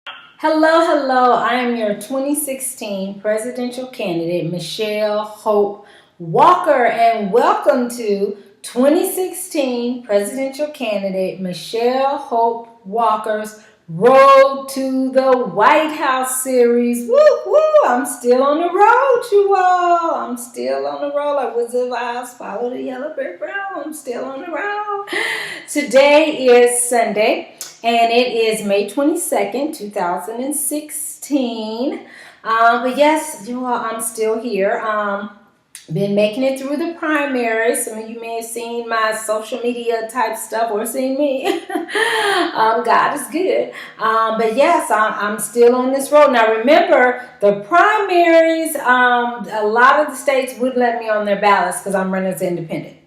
Hello, hello. I am your 2016 presidential candidate, Michelle Hope Walker, and welcome to 2016 presidential candidate, Michelle Hope Walker's Road to the White House series. Woo, woo. I'm still on the road, you all. I'm still on the road. Like Wizard of Oz, follow the yellow brick road. I'm still on the road. Today is Sunday. And it is May 22nd, 2016. But yes, you all, I'm still here. Been making it through the primaries. Some of you may have seen my social media type stuff or seen me. God is good. But yes, I'm still on this road. Now remember, the primaries, a lot of the states would let me on their ballots because I'm running as an independent.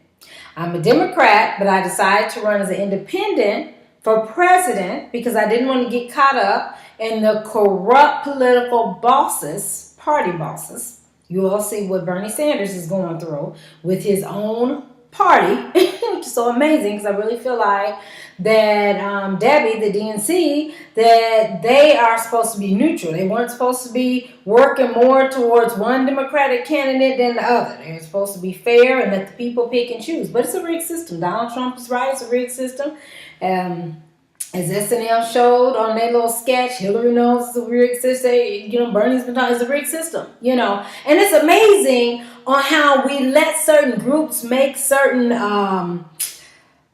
I'm a Democrat, but I decided to run as an independent for president because I didn't want to get caught up in the corrupt political bosses, party bosses. You all see what Bernie Sanders is going through with his own party, which is so amazing because I really feel like that Debbie, the DNC, that they are supposed to be neutral. They weren't supposed to be working more towards one Democratic candidate than the other. They're supposed to be fair and let the people pick and choose. But it's a rigged system. Donald Trump is right. It's a rigged system. As SNL showed on their little sketch, Hillary knows it's a rigged system. Bernie's been talking, it's a rigged system. And it's amazing on how we let certain groups make certain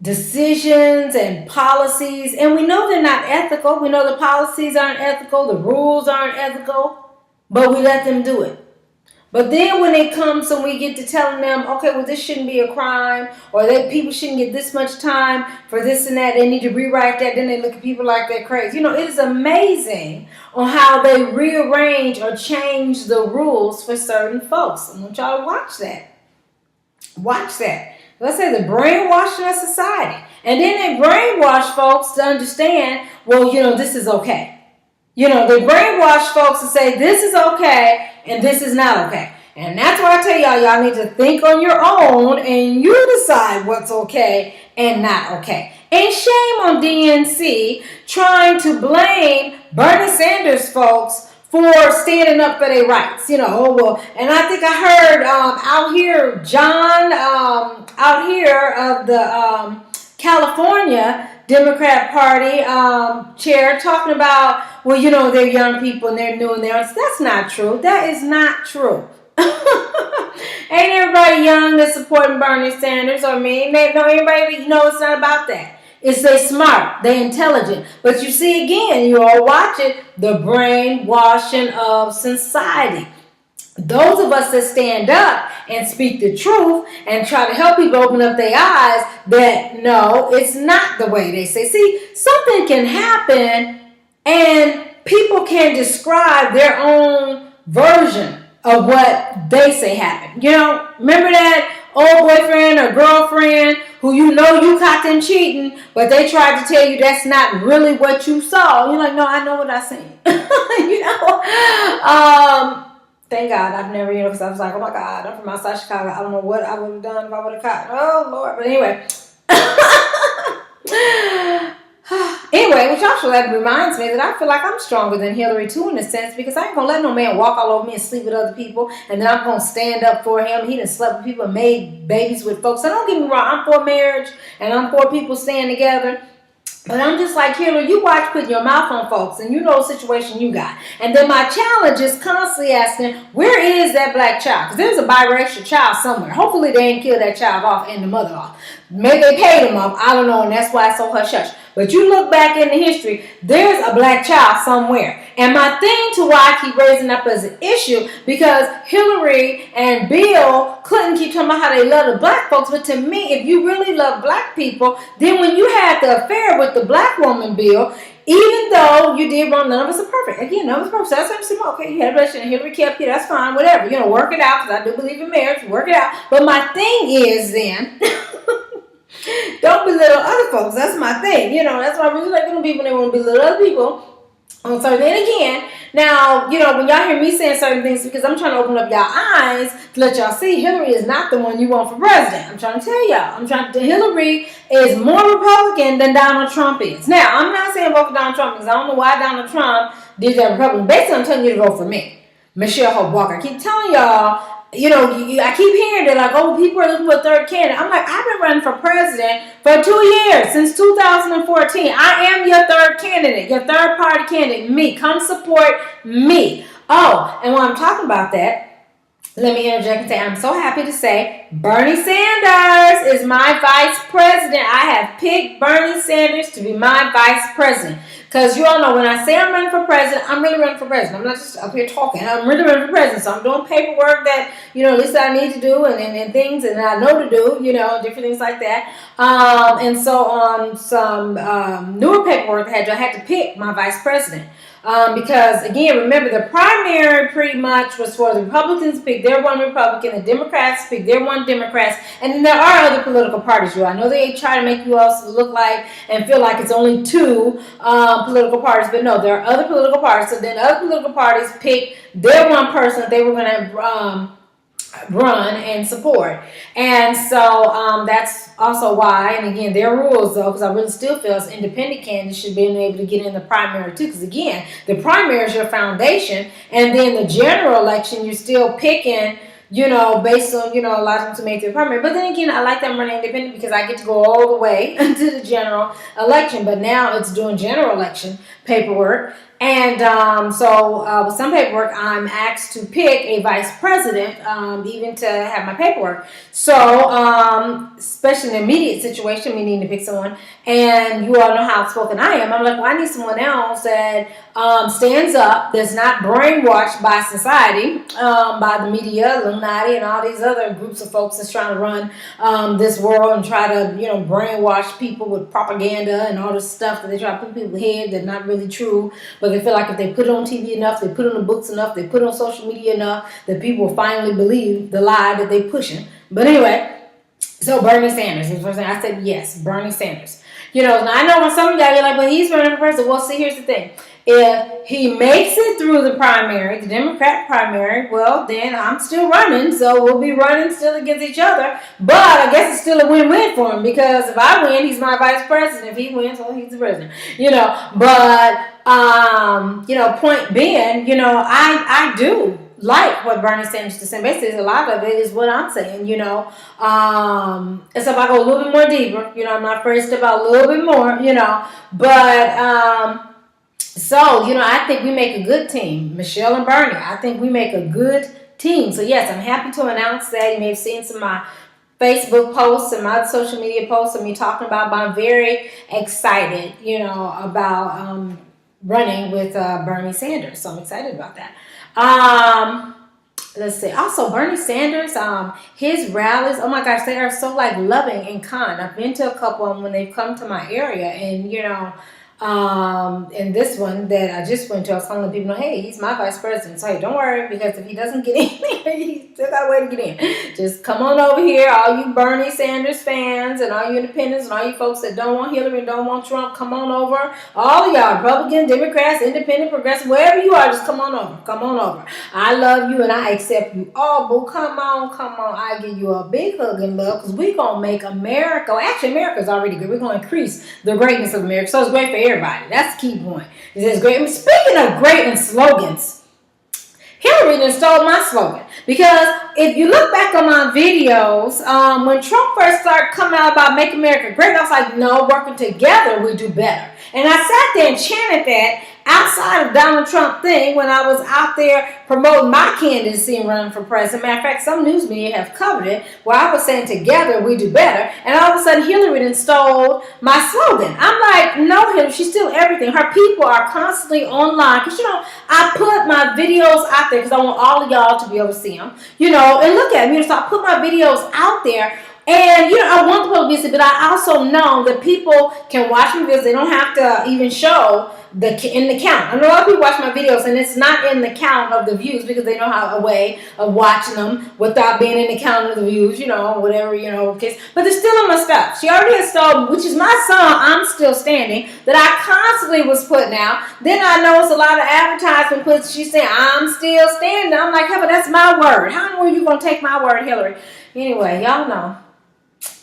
decisions and policies, and we know they're not ethical. We know the policies aren't ethical, the rules aren't ethical, but we let them do it. But then when it comes and we get to telling them, okay, well, this shouldn't be a crime, or people shouldn't get this much time for this and that, they need to rewrite that, then they look at people like they're crazy. It is amazing on how they rearrange or change the rules for certain folks. I want y'all to watch that. Watch that. Let's say the brainwashing of society. And then they brainwash folks to understand, well, this is okay. They brainwash folks to say this is okay and this is not okay. And that's why I tell y'all need to think on your own and you decide what's okay and not okay. And shame on DNC trying to blame Bernie Sanders folks for standing up for their rights. And I think I heard out here, John, out here of the California Democrat Party chair talking about, well, they're young people and they're new and that's not true. That is not true. Ain't everybody young that's supporting Bernie Sanders or me? Everybody, it's not about that. It's they smart, they intelligent. But you see again, you all watch it, the brainwashing of society. Those of us that stand up and speak the truth and try to help people open up their eyes that no, it's not the way they say. See, something can happen and people can describe their own version of what they say happened. Remember that old boyfriend or girlfriend who you caught them cheating, but they tried to tell you that's not really what you saw. You're like, no, I know what I seen. Thank God I've never, because I was like, oh my God, I'm from outside Chicago. I don't know what I would have done if I would have caught. Oh Lord. But anyway. Which actually reminds me that I feel like I'm stronger than Hillary too in a sense, because I ain't gonna let no man walk all over me and sleep with other people, and then I'm gonna stand up for him. He done slept with people and made babies with folks. So don't get me wrong, I'm for marriage and I'm for people staying together. But I'm just like, Hillary, you watch putting your mouth on folks and you know the situation you got. And then my challenge is constantly asking, where is that black child? Because there's a biracial child somewhere. Hopefully they ain't killed that child off and the mother off. Maybe they paid him off. I don't know, and that's why it's so hush-hush. But you look back in the history, there's a black child somewhere. And my thing to why I keep raising up as an issue, because Hillary and Bill couldn't keep talking about how they love the black folks. But to me, if you really love black people, then when you had the affair with the black woman, Bill, even though you did wrong, none of us are perfect. Again, none of us are perfect. So that's understandable. Okay, you had a relationship and Hillary kept you, that's fine, whatever. Work it out, because I do believe in marriage. Work it out. But my thing is then... don't belittle other folks. That's my thing. That's why I really like little people. They want to belittle other people. on Thursday. And again, now, you know, when y'all hear me saying certain things, because I'm trying to open up y'all eyes to let y'all see Hillary is not the one you want for president. I'm trying to tell y'all. Hillary is more Republican than Donald Trump is. Now, I'm not saying vote for Donald Trump because I don't know why Donald Trump did that Republican. Basically, I'm telling you to vote for me, Michelle Hope Walker. I keep telling y'all, you know, I keep hearing that, like, oh, people are looking for a third candidate. I'm like, I've been running for president for 2 years, since 2014. I am your third candidate, your third party candidate, me. Come support me. Oh, and while I'm talking about that, let me interject and say I'm so happy to say Bernie Sanders is my vice president. I have picked Bernie Sanders to be my vice president. Because you all know when I say I'm running for president, I'm really running for president. I'm not just up here talking. I'm really running for president. So I'm doing paperwork that, you know, at least I need to do and things that I know to do, you know, different things like that. And so on some newer paperwork, I had to pick my vice president. Because, again, remember, the primary pretty much was for the Republicans to pick their one Republican, the Democrats pick their one Democrats, and then there are other political parties. I know they try to make you all look like and feel like it's only two political parties, but no, there are other political parties. So then other political parties pick their one person that they were going to run and support. And so that's also why, and again, there are rules though, because I really still feel as independent candidates should be able to get in the primary too, because again, the primary is your foundation, and then the general election, you're still picking, you know, based on, you know, a lot of them to make the primary. But then again, I like that I'm running independent because I get to go all the way to the general election. But now it's doing general election paperwork. And so with some paperwork, I'm asked to pick a vice president, even to have my paperwork. So, especially in an immediate situation, me needing to pick someone, and you all know how outspoken I am. I'm like, well, I need someone else that stands up, that's not brainwashed by society, by the media, Illuminati, and all these other groups of folks that's trying to run this world and try to, you know, brainwash people with propaganda and all this stuff that they try to put in people's head that's not really true. But they feel like if they put it on TV enough, they put it on the books enough, they put it on social media enough, that people will finally believe the lie that they're pushing. But anyway, so Bernie Sanders is the first thing. I said, yes, Bernie Sanders. You know, now I know when some of y'all, you're like, well, he's running for president. Well, see, here's the thing. If he makes it through the primary, the Democrat primary, well, then I'm still running. So we'll be running still against each other. But I guess it's still a win-win for him, because if I win, he's my vice president. If he wins, well, he's the president. You know, but, you know, point being, you know, I do like what Bernie Sanders is saying. Basically, a lot of it is what I'm saying, you know. Except I go a little bit more deeper. You know, I'm not afraid to step out a little bit more, you know. But, so, you know, I think we make a good team. Michelle and Bernie, I think we make a good team. So, yes, I'm happy to announce that. You may have seen some of my Facebook posts and my social media posts of me talking about, but I'm very excited, you know, about running with Bernie Sanders. So I'm excited about that. Let's see. Also, Bernie Sanders, his rallies, oh my gosh, they are so like loving and kind. I've been to a couple of them when they've come to my area, and you know, and this one that I just went to, I was telling people, hey, he's my vice president. So hey, don't worry, because if he doesn't get in, he still got a way to get in. Just come on over here, all you Bernie Sanders fans and all you independents and all you folks that don't want Hillary and don't want Trump, come on over. All of y'all, Republican, Democrats, Independent, Progressive, wherever you are, just come on over. Come on over. I love you and I accept you all, boo. Come on. I give you a big hug and love, because we're going to make America, actually America's already good. We're going to increase the greatness of America. So it's great for everybody. That's the key point. It's great. And speaking of great and slogans, Hillary done stole my slogan. Because if you look back on my videos, when Trump first started coming out about Make America Great, I was like, no, working together we do better. And I sat there and chanted that outside of Donald Trump thing when I was out there promoting my candidacy and running for president. Matter of fact, some news media have covered it, where I was saying together we do better. And all of a sudden Hillary done stole my slogan. I'm like, no, Hillary, she's still everything. Her people are constantly online. Because, you know, I put my videos out there because I want all of y'all to be able to see them. You know, and look at me. So I put my videos out there And, I want the publicity, but I also know that people can watch my videos. They don't have to even show in the count. I know a lot of people watch my videos and it's not in the count of the views because they know how a way of watching them without being in the count of the views, whatever, case. But they're still in my stuff. She already installed, which is my song, I'm Still Standing, that I constantly was putting out. Then I noticed a lot of advertisement she's saying, I'm still standing. I'm like, but that's my word. How are you going to take my word, Hillary? Anyway, y'all know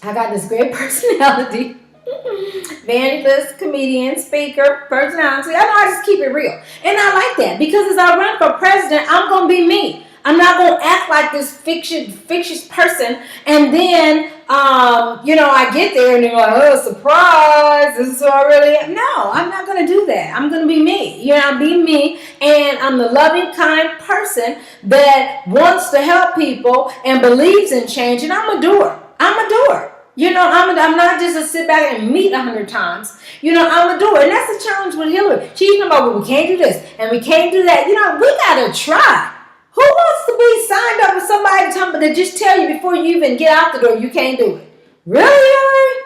I got this great personality. Evangelist, comedian, speaker, personality. I just keep it real. And I like that because as I run for president, I'm going to be me. I'm not going to act like this fictitious person. And then, I get there and they're like, oh, surprise. This is who I really am. No, I'm not going to do that. I'm going to be me. I'll be me. And I'm the loving, kind person that wants to help people and believes in change. And I'm a doer. I'm a doer. I'm not just a sit back and meet 100 times. I'm a doer. And that's the challenge with Hillary. She's about, well, we can't do this and we can't do that. We got to try. Who wants to be signed up with somebody to just tell you before you even get out the door you can't do it? Really, Hillary?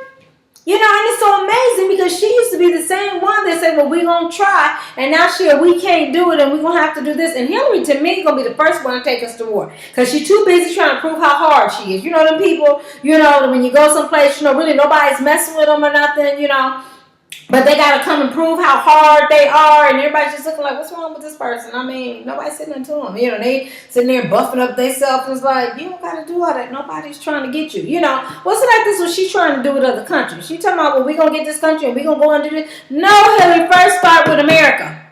And it's so amazing because she used to be the same one that said, well, we're going to try. And now we can't do it and we're going to have to do this. And Hillary, to me, is going to be the first one to take us to war. Because she's too busy trying to prove how hard she is. Them people, when you go someplace, really nobody's messing with them or nothing, But they got to come and prove how hard they are. And everybody's just looking like, what's wrong with this person? I mean, nobody's sitting to them. They sitting there buffing up themselves. It's like, you don't got to do all that. Nobody's trying to get you. What's it like this what she's trying to do with other countries? She talking about, well, we're going to get this country and we're going to go and do this. No, Hillary, first start with America.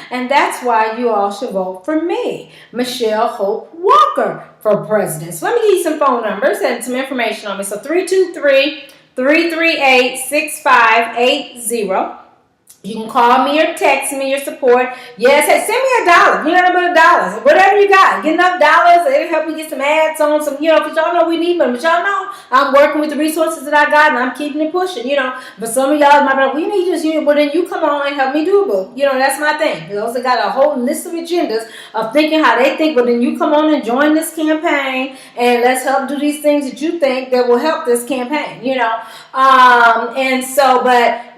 And that's why you all should vote for me, Michelle Hope Walker, for president. So let me give you some phone numbers and some information on me. So 323-338-6580. You can call me or text me your support. Yes, hey, send me $1. $1. Whatever you got. Get enough dollars. It'll help me get some ads on some, because y'all know we need them. But y'all know I'm working with the resources that I got and I'm keeping it pushing, But some of y'all might be like, we need this, but then you come on and help me do it, boo. That's my thing. Those that got a whole list of agendas of thinking how they think, but then you come on and join this campaign and let's help do these things that you think that will help this campaign, but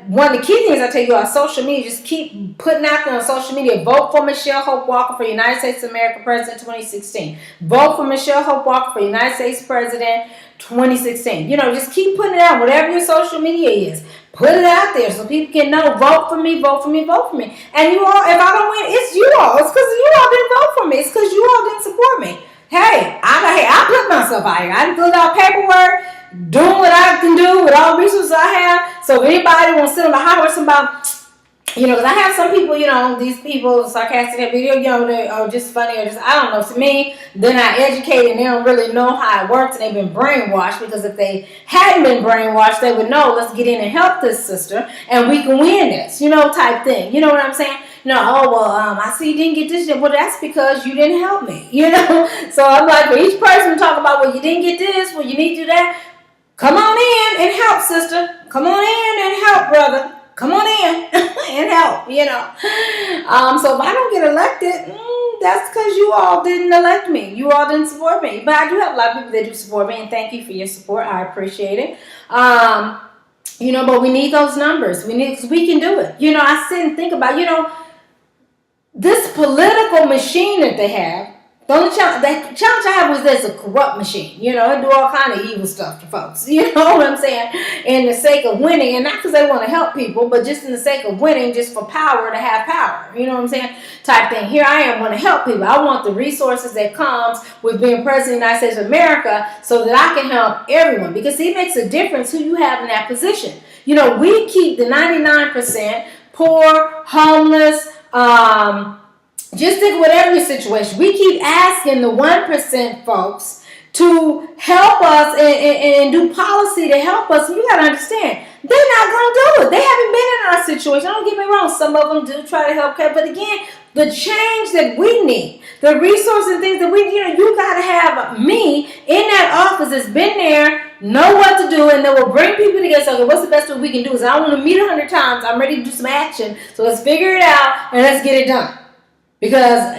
one of the key things I tell you on social media, just keep putting out there on social media. Vote for Michelle Hope Walker for United States of America President 2016. Vote for Michelle Hope Walker for United States President 2016. Just keep putting it out, whatever your social media is. Put it out there so people can know, vote for me, vote for me, vote for me. And you all, if I don't win, it's you all. It's because you all didn't vote for me. It's because you all didn't support me. Hey, I put myself out here. I didn't fill out paperwork, doing what I can do with all the resources I have. So if anybody wants to sit on the high horse about, because I have some people, these people sarcastic at video, they are just funny or just, I don't know. To me, they're not educated and they don't really know how it works and they've been brainwashed, because if they hadn't been brainwashed, they would know, let's get in and help this sister and we can win this, type thing. You know what I'm saying? I see you didn't get this yet. Well, that's because you didn't help me, So I'm like, for each person to talk about, well, you didn't get this, well, you need to do that. Come on in and help, sister. Come on in and help, brother. Come on in and help, So if I don't get elected, that's because you all didn't elect me. You all didn't support me. But I do have a lot of people that do support me, and thank you for your support. I appreciate it. But we need those numbers. Because we can do it. I sit and think about, this political machine that they have. The only challenge I have was there's a corrupt machine. It do all kind of evil stuff to folks. You know what I'm saying? In the sake of winning, and not because they want to help people, but just in the sake of winning, just for power to have power. You know what I'm saying? Type thing. Here I am, want to help people. I want the resources that comes with being president of the United States of America, so that I can help everyone. Because it makes a difference who you have in that position. We keep the 99% poor, homeless, just think whatever your situation. We keep asking the 1% folks to help us and do policy to help us. And you got to understand, they're not going to do it. They haven't been in our situation. Don't get me wrong. Some of them do try to help. But again, the change that we need, the resources and things that we need, you got to have me in that office that's been there, know what to do, and then we'll bring people together. So, okay, what's the best way we can do? Is I want to meet 100 times. I'm ready to do some action. So let's figure it out and let's get it done. Because,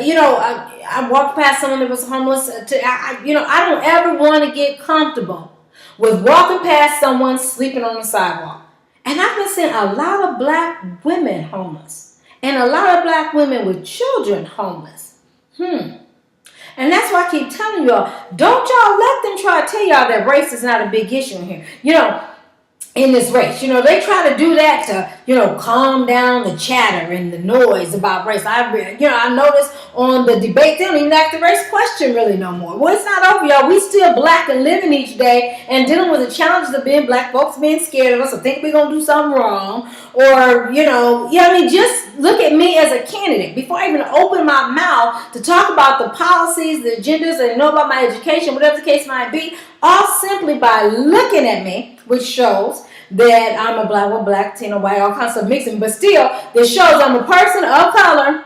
I walked past someone that was homeless. I don't ever want to get comfortable with walking past someone sleeping on the sidewalk. And I've been seeing a lot of black women homeless and a lot of black women with children homeless. And that's why I keep telling y'all, don't y'all let them try to tell y'all that race is not a big issue here. In this race, they try to do that to, calm down the chatter and the noise about race. I noticed on the debate, they don't even ask the race question really no more. Well, it's not over, y'all. We still black and living each day and dealing with the challenges of being black, folks being scared of us or think we're going to do something wrong. Or, just look at me as a candidate. Before I even open my mouth to talk about the policies, the agendas, and know about my education, whatever the case might be, all simply by looking at me, which shows that I'm a black, Latino, white, all kinds of mixing, but still, this shows I'm a person of color,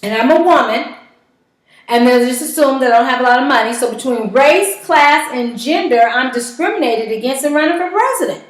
and I'm a woman, and then just assume that I don't have a lot of money. So between race, class, and gender, I'm discriminated against in running for president.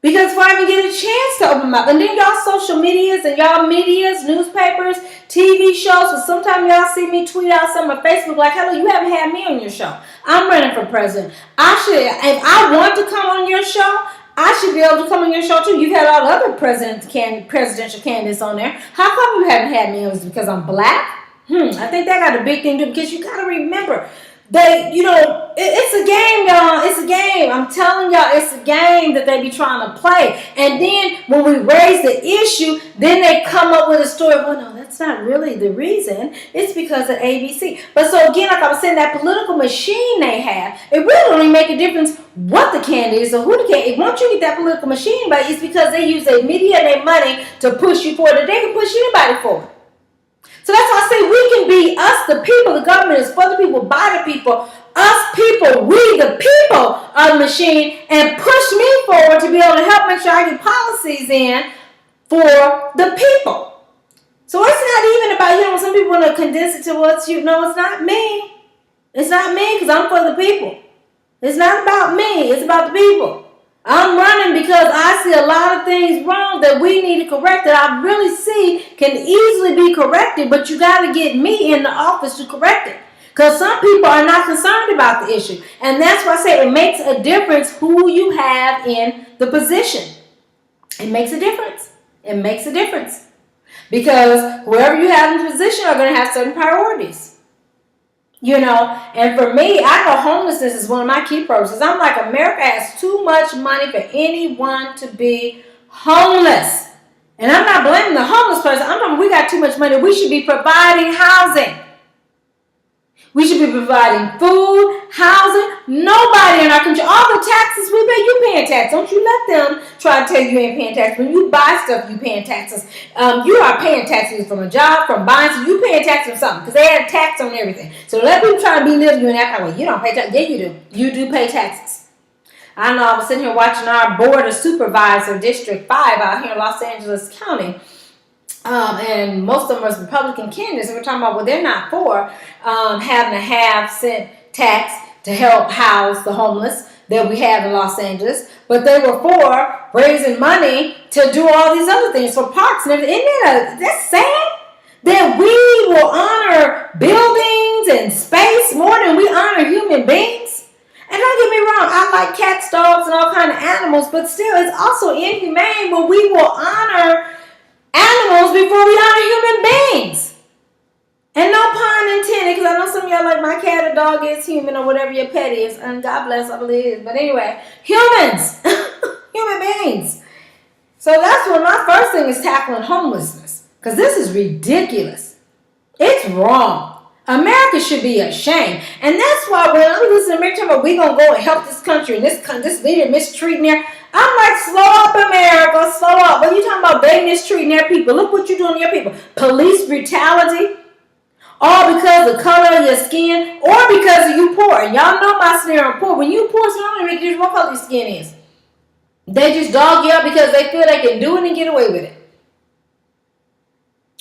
Because if I even get a chance to open my mouth, and then y'all social medias and y'all medias, newspapers, TV shows, so sometimes y'all see me tweet out something on Facebook like, hello, you haven't had me on your show. I'm running for president. If I want to come on your show, I should be able to come on your show too. You've had all the other presidential candidates on there. How come you haven't had me? Is it because I'm black? I think that got a big thing to do, because you got to remember, it's a game, y'all. It's a game. I'm telling y'all, it's a game that they be trying to play. And then when we raise the issue, then they come up with a story. Well, no, that's not really the reason. It's because of ABC. But so again, like I was saying, that political machine they have, it really don't even make a difference what the candidate is or who the candidate is. Once you get that political machine, but it's because they use their media and their money to push you forward. That they can push anybody forward. So that's why I say we can be us, the people. The government is for the people, by the people. Us people, we the people are the machine, and push me forward to be able to help make sure I get policies in for the people. So it's not even about, some people want to condense it to what's it's not me. It's not me, because I'm for the people. It's not about me. It's about the people. I'm running because I see a lot of things wrong that we need to correct, that I really see can easily be corrected, but you got to get me in the office to correct it. Because some people are not concerned about the issue. And that's why I say it makes a difference who you have in the position. It makes a difference. It makes a difference. Because whoever you have in the position are going to have certain priorities. And for me, I know homelessness is one of my key purposes. I'm like, America has too much money for anyone to be homeless. And I'm not blaming the homeless person. I'm talking, we got too much money. We should be providing housing. We should be providing food, housing. Nobody in our country, all the taxes we pay, you paying tax. Don't you let them try to tell you ain't paying taxes. When you buy stuff, you paying taxes. You are paying taxes from a job, from buying, so you paying tax from something, because they had a tax on everything. So let people try to belittle you and act like, well, you don't pay taxes. Yeah, you do. You do pay taxes. I know I was sitting here watching our board of supervisor, District 5 out here in Los Angeles County. And most of them was Republican candidates, and we're talking about, well, they're not for having a half-cent tax to help house the homeless that we have in Los Angeles, but they were for raising money to do all these other things for parks and everything. Isn't that's sad that we will honor buildings and space more than we honor human beings? And don't get me wrong, I like cats, dogs, and all kind of animals, but still, it's also inhumane when we will honor animals before we honor human beings. And no pun intended, because I know some of y'all like my cat or dog is human or whatever your pet is, and God bless, I believe it is. But anyway, humans, human beings. So that's what my first thing is, tackling homelessness, because this is ridiculous. It's wrong. America should be ashamed. And that's why when I listen to America talking about we're going to go and help this country and this leader mistreating their, I'm like, slow up, America, slow up. What are you talking about? They mistreating their people. Look what you're doing to your people. Police brutality, all because of the color of your skin or because of you poor. And y'all know my scenario, I'm poor. When you poor, so don't make you what color your skin is. They just dog you up because they feel they can do it and get away with it.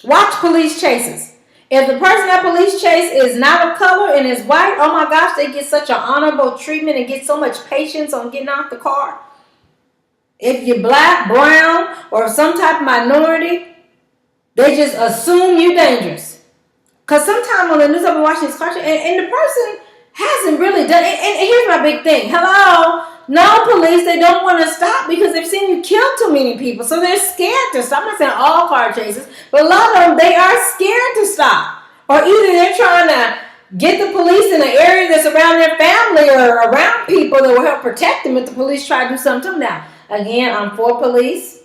Watch police chases. If the person that police chase is not of color and is white, oh my gosh, they get such an honorable treatment and get so much patience on getting out the car. If you're black, brown, or some type of minority, they just assume you're dangerous. Because sometimes on the news I've been watching this cartoon, and the person hasn't really done it. And here's my big thing. Hello? No, police, they don't want to stop because they've seen you kill too many people. So they're scared to stop. I'm not saying all car chases, but a lot of them, they are scared to stop. Or either they're trying to get the police in an area that's around their family or around people that will help protect them if the police try to do something to them. Now, again, I'm for police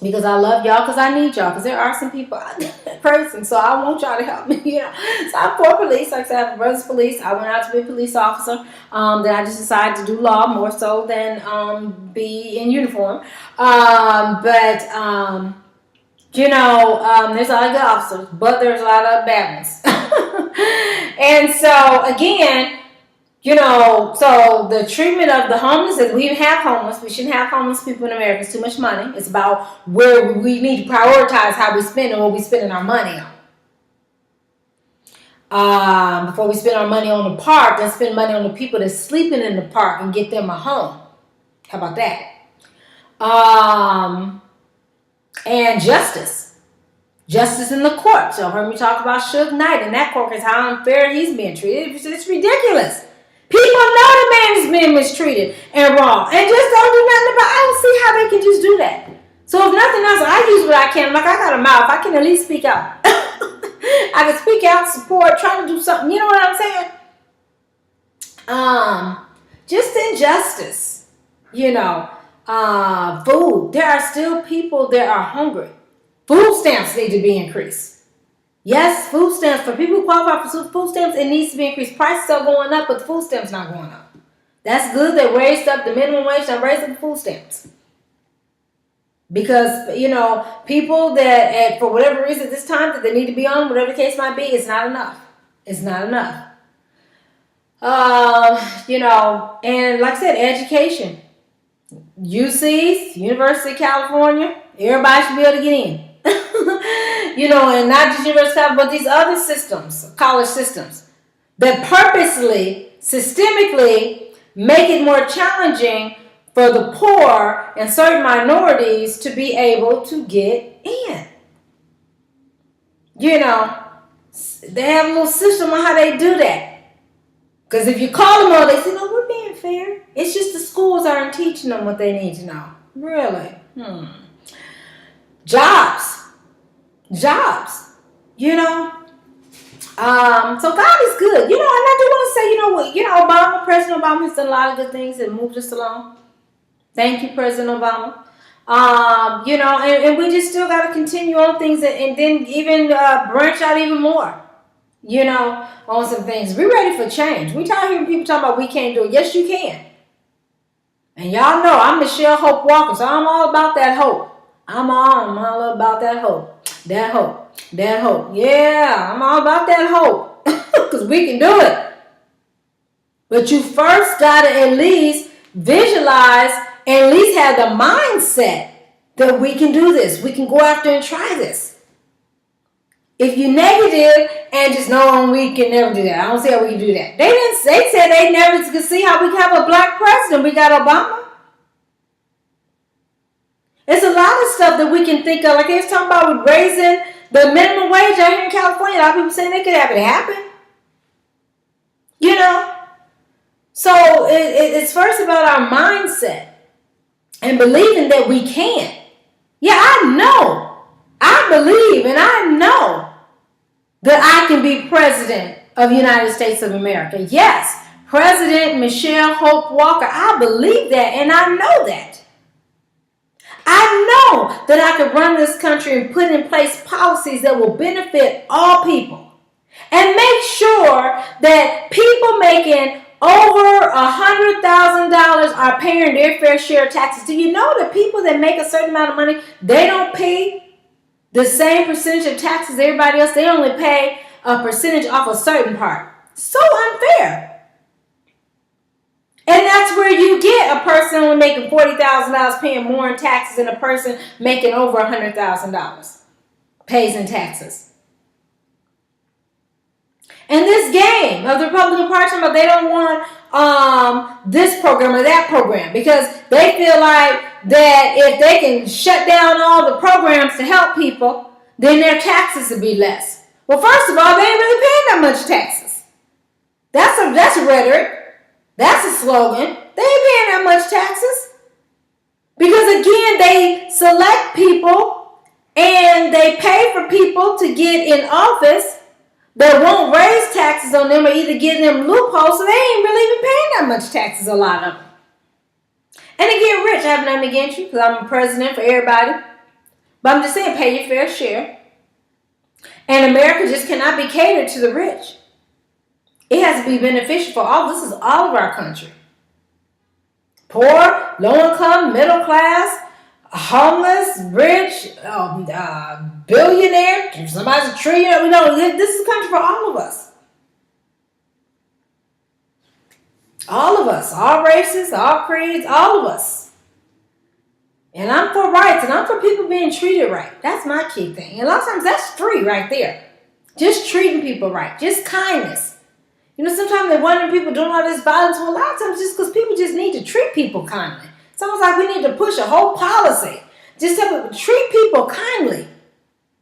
because I love y'all, because I need y'all, because there are some people out there crazy, so I want y'all to help me, So I'm for police. Like I said, I have brothers police. I went out to be a police officer. Then I just decided to do law more so than be in uniform. There's a lot of good officers, but there's a lot of bad ones. And so, again, so the treatment of the homeless is we have homeless. We shouldn't have homeless people in America. It's too much money. It's about where we need to prioritize how we spend and what we spending our money on. Before we spend our money on the park, let's spend money on the people that's sleeping in the park and get them a home. How about that? And justice. Justice in the courts. Y'all heard me talk about Suge Knight and that court case, how unfair he's being treated. It's ridiculous. People know the man is being mistreated and wrong and just don't do nothing about it. I don't see how they can just do that. So if nothing else, I use what I can. Like, I got a mouth. I can at least speak out. I can speak out, support, try to do something. You know what I'm saying? Just injustice. Food. There are still people that are hungry. Food stamps need to be increased. Yes, food stamps. For people who qualify for food stamps, it needs to be increased. Prices are going up, but the food stamps not going up. That's good. They raised up the minimum wage and raised up the food stamps. Because, people that, for whatever reason, this time that they need to be on, whatever the case might be, it's not enough. It's not enough. And like I said, education. UCs, University of California, everybody should be able to get in. And not just University of California, but these other systems, college systems, that purposely, systemically make it more challenging for the poor and certain minorities to be able to get in. They have a little system on how they do that. Because if you call them all, they say, no, we're being fair. It's just the schools aren't teaching them what they need to know. Really? Jobs. So God is good. And I do want to say, President Obama has done a lot of good things and moved us along. Thank you, President Obama. And we just still got to continue on things and then even branch out even more, on some things. We're ready for change. We tired of hearing people talking about we can't do it. Yes, you can. And y'all know I'm Michelle Hope Walker, so I'm all about that hope. I'm all about that hope. That hope. Yeah, I'm all about that hope. Because we can do it. But you first got to at least visualize and at least have the mindset that we can do this. We can go after and try this. If you're negative and just know we can never do that. I don't see how we can do that. They said they never could see how we can have a black president. We got Obama. It's a lot of stuff that we can think of. Like they was talking about with raising the minimum wage out here in California. A lot of people saying they could have it happen. So it's first about our mindset and believing that we can. Yeah, I know. I believe and I know that I can be president of the United States of America. Yes, President Michelle Hope Walker. I believe that and I know that. I know that I could run this country and put in place policies that will benefit all people and make sure that people making over $100,000 are paying their fair share of taxes. Do you know that people that make a certain amount of money, they don't pay the same percentage of taxes as everybody else? They only pay a percentage off a certain part. So unfair. And that's where you get a person only making $40,000 paying more in taxes than a person making over $100,000 pays in taxes. And this game of the Republican Party, they don't want this program or that program because they feel like that if they can shut down all the programs to help people, then their taxes will be less. Well, first of all, they ain't really paying that much taxes. That's rhetoric. That's a slogan. They ain't paying that much taxes. Because again, they select people and they pay for people to get in office that won't raise taxes on them or either give them loopholes, so they ain't really even paying that much taxes, a lot of them. And they get rich. I have nothing against you because I'm a president for everybody. But I'm just saying, pay your fair share. And America just cannot be catered to the rich. It has to be beneficial for all. This is all of our country. Poor, low income, middle class, homeless, rich, billionaire, if somebody's a trillionaire. This is a country for all of us. All of us, all races, all creeds, all of us. And I'm for rights, and I'm for people being treated right. That's my key thing. And a lot of times that's free right there. Just treating people right. Just kindness. Sometimes they wonder people doing all this violence. Well, a lot of times just because people just need to treat people kindly. It's almost like we need to push a whole policy. Just to treat people kindly.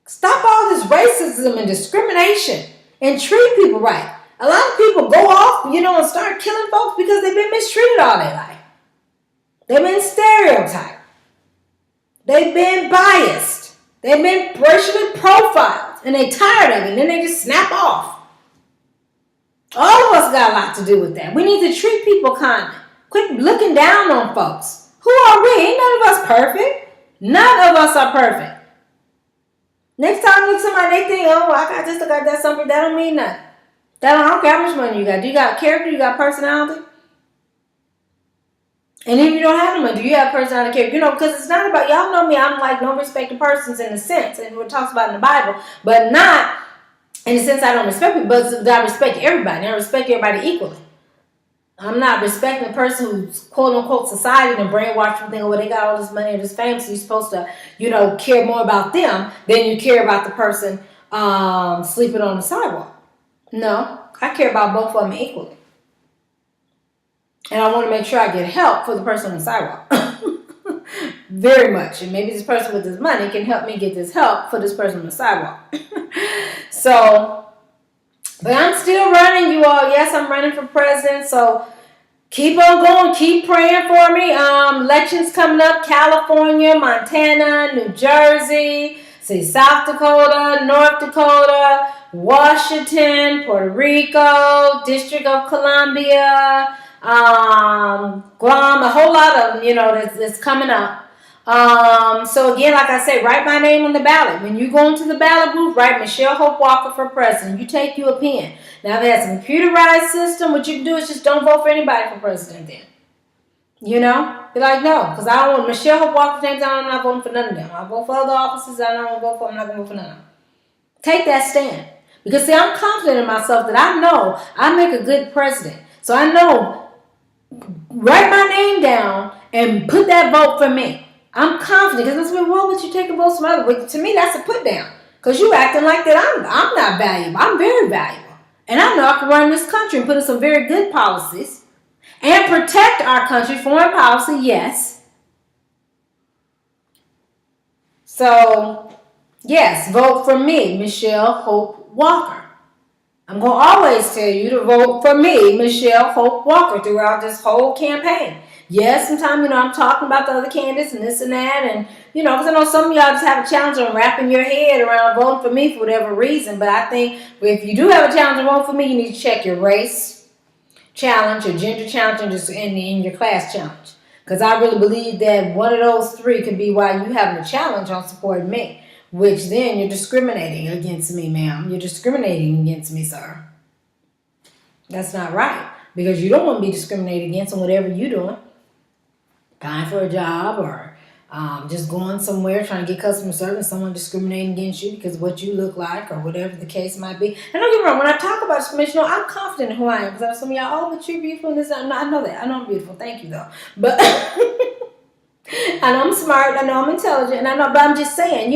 Stop all this racism and discrimination and treat people right. A lot of people go off, and start killing folks because they've been mistreated all their life. They've been stereotyped. They've been biased. They've been racially profiled. And they're tired of it. And then they just snap off. All of us got a lot to do with that. We need to treat people kindly. Quit looking down on folks. Who are we? Ain't none of us perfect. None of us are perfect. Next time you look at somebody, they think, I just got that something. That don't mean nothing. I don't care how much money you got. Do you got character? You got personality? And if you don't have no money, do you have personality, character? Because it's not about, y'all know me, I'm like no respect to persons in a sense, and what it talks about in the Bible, but not in the sense I don't respect people, but I respect everybody. I respect everybody equally. I'm not respecting the person who's quote-unquote society and brainwashed and thinking, well, they got all this money and this fame, so you're supposed to, care more about them than you care about the person sleeping on the sidewalk. No, I care about both of them equally. And I want to make sure I get help for the person on the sidewalk. Very much. And maybe this person with this money can help me get this help for this person on the sidewalk. But I'm still running, you all. Yes, I'm running for president. So keep on going. Keep praying for me. Elections coming up. California, Montana, New Jersey, South Dakota, North Dakota, Washington, Puerto Rico, District of Columbia, Guam, a whole lot of them, that's coming up. So again, like I say, write my name on the ballot. When you go into the ballot booth, write Michelle Hope Walker for president. You take you a pen. Now there's a computerized system. What you can do is just don't vote for anybody for president then. Be like, no, because I don't want Michelle Hope Walker's name. I'm not voting for none of them. I vote for other offices. I don't want to vote for. I'm not going to vote for none of them. Take that stand. Because see, I'm confident in myself that I know I make a good president. So I know, write my name down and put that vote for me. I'm confident because that's what would you take a vote from other? But to me, that's a put down because you acting like that. I'm not valuable. I'm very valuable, and I know I can run this country and put in some very good policies and protect our country. Foreign policy, yes. So, yes, vote for me, Michelle Hope Walker. I'm going to always tell you to vote for me, Michelle Hope Walker, throughout this whole campaign. Yes, sometimes, I'm talking about the other candidates and this and that. And, because I know some of y'all just have a challenge on wrapping your head around voting for me for whatever reason. But I think if you do have a challenge to vote for me, you need to check your race challenge, your gender challenge, and just in your class challenge. Because I really believe that one of those three could be why you having a challenge on supporting me. Which then you're discriminating against me, ma'am. You're discriminating against me, sir. That's not right. Because you don't want to be discriminated against on whatever you're doing. Applying for a job or just going somewhere trying to get customer service, someone discriminating against you because of what you look like or whatever the case might be. And don't get me wrong, when I talk about discrimination, I'm confident in who I am. Because some of y'all, but you're beautiful. And this, I know that. I know I'm beautiful. Thank you, though. But I know I'm smart. I know I'm intelligent. And I know, but I'm just saying,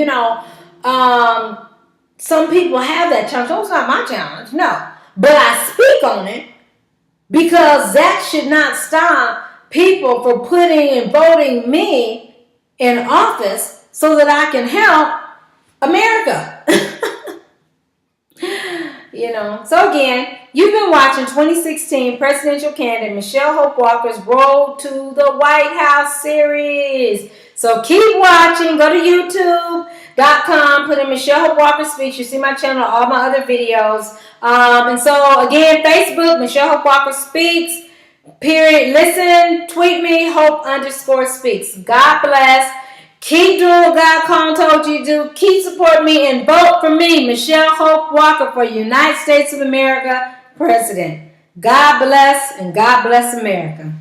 some people have that challenge. Oh, it's not my challenge. No. But I speak on it because that should not stop people for putting and voting me in office so that I can help America. So again, you've been watching 2016 presidential candidate Michelle Hope Walker's Road to the White House series. So keep watching. Go to youtube.com, put in Michelle Hope Walker Speaks. You see my channel, all my other videos. And so again, Facebook, Michelle Hope Walker Speaks. Period. Listen, tweet me, Hope_speaks. God bless. Keep doing what God called and told you to do. Keep supporting me and vote for me, Michelle Hope Walker, for United States of America President. God bless and God bless America.